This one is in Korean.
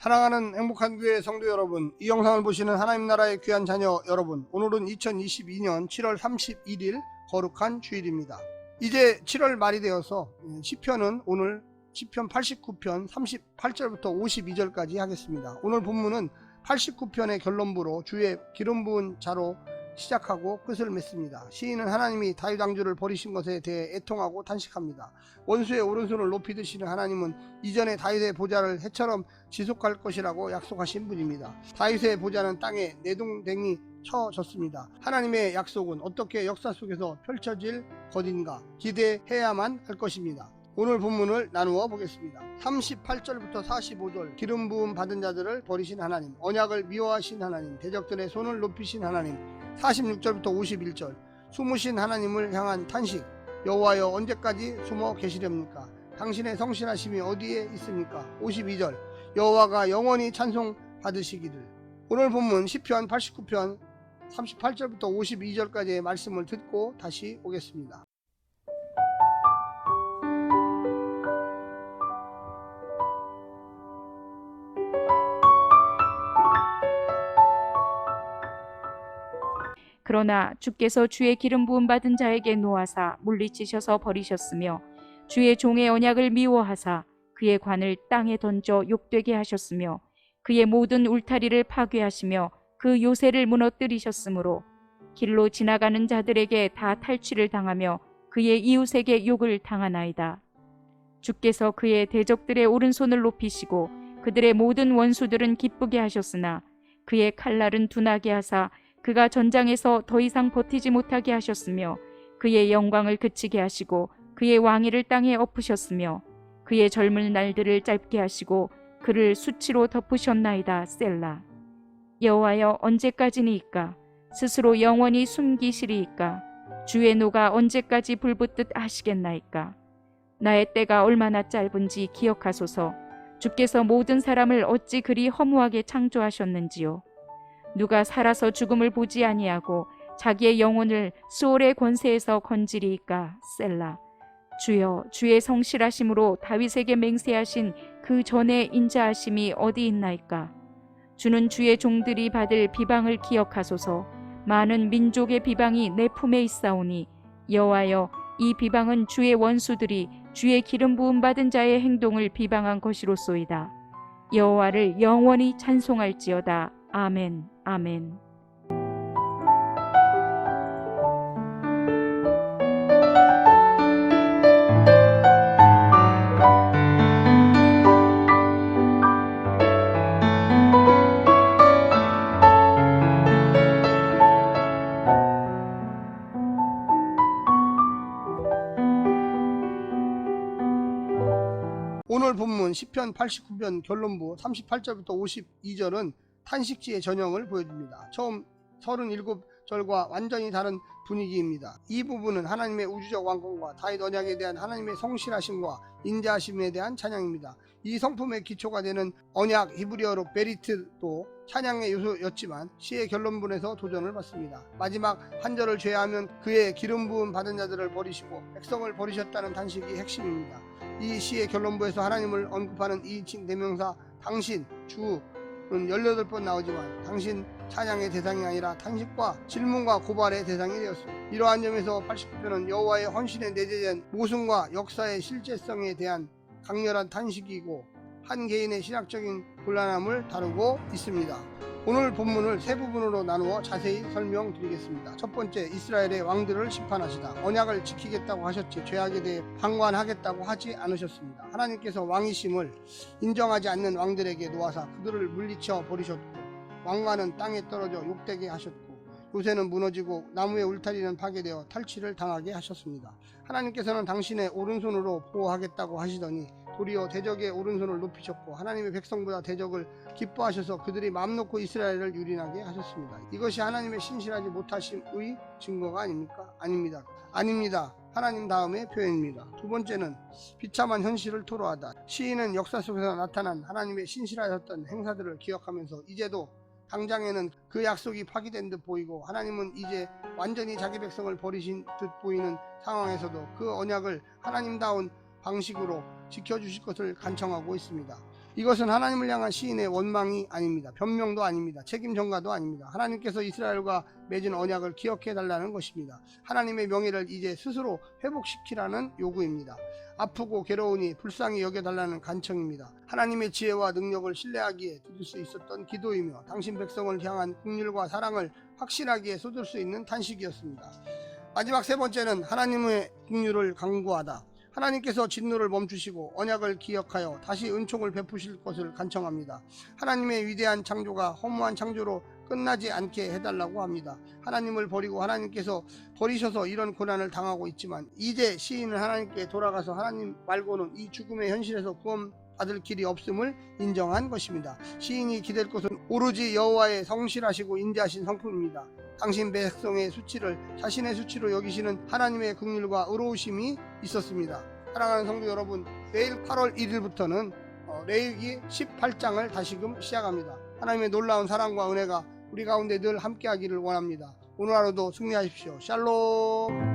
사랑하는 행복한 교회 성도 여러분, 이 영상을 보시는 하나님 나라의 귀한 자녀 여러분, 오늘은 2022년 7월 31일 거룩한 주일입니다. 이제 7월 말이 되어서 시편은 오늘 시편 89편 38절부터 52절까지 하겠습니다. 오늘 본문은 89편의 결론부로 주의 기름 부은 자로 시작하고 끝을 맺습니다. 시인은 하나님이 다윗 왕조를 버리신 것에 대해 애통하고 탄식합니다. 원수의 오른손을 높이 드시는 하나님은 이전에 다윗의 보좌를 해처럼 지속할 것이라고 약속하신 분입니다. 다윗의 보좌는 땅에 내동댕이 쳐졌습니다. 하나님의 약속은 어떻게 역사 속에서 펼쳐질 것인가 기대해야만 할 것입니다. 오늘 본문을 나누어 보겠습니다. 38절부터 45절, 기름 부음 받은 자들을 버리신 하나님, 언약을 미워하신 하나님, 대적들의 손을 높이신 하나님. 46절부터 51절, 숨으신 하나님을 향한 탄식, 여호와여 언제까지 숨어 계시렵니까? 당신의 성실하심이 어디에 있습니까? 52절, 여호와가 영원히 찬송 받으시기를. 오늘 본문 시편 89편 38절부터 52절까지의 말씀을 듣고 다시 오겠습니다. 그러나 주께서 주의 기름 부음 받은 자에게 노하사 물리치셔서 버리셨으며 주의 종의 언약을 미워하사 그의 관을 땅에 던져 욕되게 하셨으며 그의 모든 울타리를 파괴하시며 그 요새를 무너뜨리셨으므로 길로 지나가는 자들에게 다 탈취를 당하며 그의 이웃에게 욕을 당하나이다. 주께서 그의 대적들의 오른손을 높이시고 그들의 모든 원수들은 기쁘게 하셨으나 그의 칼날은 둔하게 하사 그가 전장에서 더 이상 버티지 못하게 하셨으며 그의 영광을 그치게 하시고 그의 왕위를 땅에 엎으셨으며 그의 젊은 날들을 짧게 하시고 그를 수치로 덮으셨나이다. 셀라. 여호와여 언제까지니이까? 스스로 영원히 숨기시리이까? 주의 노가 언제까지 불붙듯 하시겠나이까? 나의 때가 얼마나 짧은지 기억하소서. 주께서 모든 사람을 어찌 그리 허무하게 창조하셨는지요. 누가 살아서 죽음을 보지 아니하고 자기의 영혼을 수올의 권세에서 건지리이까? 셀라. 주여, 주의 성실하심으로 다윗에게 맹세하신 그 전의 인자하심이 어디 있나이까? 주는 주의 종들이 받을 비방을 기억하소서. 많은 민족의 비방이 내 품에 있사오니 여호와여, 이 비방은 주의 원수들이 주의 기름 부음 받은 자의 행동을 비방한 것이로소이다. 여호와를 영원히 찬송할지어다. 아멘. 아멘. 오늘 본문 시편 89편 결론부 38절부터 52절은 탄식지의 전형을 보여줍니다. 처음 37절과 완전히 다른 분위기입니다. 이 부분은 하나님의 우주적 왕권과 다윗 언약에 대한 하나님의 성실하심과 인자하심에 대한 찬양입니다. 이 성품의 기초가 되는 언약 히브리어로 베리트도 찬양의 요소였지만 시의 결론부에서 도전을 받습니다. 마지막 한 절을 제외하면 그의 기름 부음 받은 자들을 버리시고 백성을 버리셨다는 탄식이 핵심입니다. 이 시의 결론부에서 하나님을 언급하는 2인칭 대명사 당신, 주는 18번 나오지만 당신 찬양의 대상이 아니라 탄식과 질문과 고발의 대상이 되었습니다. 이러한 점에서 89편은 여호와의 헌신에 내재된 모순과 역사의 실제성에 대한 강렬한 탄식이고 한 개인의 신학적인 곤란함을 다루고 있습니다. 오늘 본문을 세 부분으로 나누어 자세히 설명드리겠습니다. 첫 번째, 이스라엘의 왕들을 심판하시다. 언약을 지키겠다고 하셨지 죄악에 대해 방관하겠다고 하지 않으셨습니다. 하나님께서 왕이심을 인정하지 않는 왕들에게 놓아사 그들을 물리쳐 버리셨고 왕관은 땅에 떨어져 욕되게 하셨고 요새는 무너지고 나무의 울타리는 파괴되어 탈취를 당하게 하셨습니다. 하나님께서는 당신의 오른손으로 보호하겠다고 하시더니 도리어 대적의 오른손을 높이셨고 하나님의 백성보다 대적을 기뻐하셔서 그들이 마음 놓고 이스라엘을 유린하게 하셨습니다. 이것이 하나님의 신실하지 못하심의 증거가 아닙니까? 아닙니다. 하나님 다음의 표현입니다. 두 번째는 비참한 현실을 토로하다. 시인은 역사 속에서 나타난 하나님의 신실하셨던 행사들을 기억하면서 이제도 당장에는 그 약속이 파기된 듯 보이고 하나님은 이제 완전히 자기 백성을 버리신 듯 보이는 상황에서도 그 언약을 하나님다운 방식으로 지켜주실 것을 간청하고 있습니다. 이것은 하나님을 향한 시인의 원망이 아닙니다. 변명도 아닙니다. 책임 전가도 아닙니다. 하나님께서 이스라엘과 맺은 언약을 기억해 달라는 것입니다. 하나님의 명예를 이제 스스로 회복시키라는 요구입니다. 아프고 괴로우니 불쌍히 여겨달라는 간청입니다. 하나님의 지혜와 능력을 신뢰하기에 드릴 수 있었던 기도이며 당신 백성을 향한 긍휼과 사랑을 확신하기에 쏟을 수 있는 탄식이었습니다. 마지막 세 번째는 하나님의 긍휼을 간구하다. 하나님께서 진노를 멈추시고 언약을 기억하여 다시 은총을 베푸실 것을 간청합니다. 하나님의 위대한 창조가 허무한 창조로 끝나지 않게 해달라고 합니다. 하나님을 버리고 하나님께서 버리셔서 이런 고난을 당하고 있지만 이제 시인은 하나님께 돌아가서 하나님 말고는 이 죽음의 현실에서 구원받을 길이 없음을 인정한 것입니다. 시인이 기댈 곳은 오로지 여호와의 성실하시고 인자하신 성품입니다. 당신 백성의 수치를 자신의 수치로 여기시는 하나님의 긍휼과 의로우심이 있었습니다. 사랑하는 성도 여러분, 내일 8월 1일부터는 레위기 18장을 다시금 시작합니다. 하나님의 놀라운 사랑과 은혜가 우리 가운데 늘 함께하기를 원합니다. 오늘 하루도 승리하십시오. 샬롬.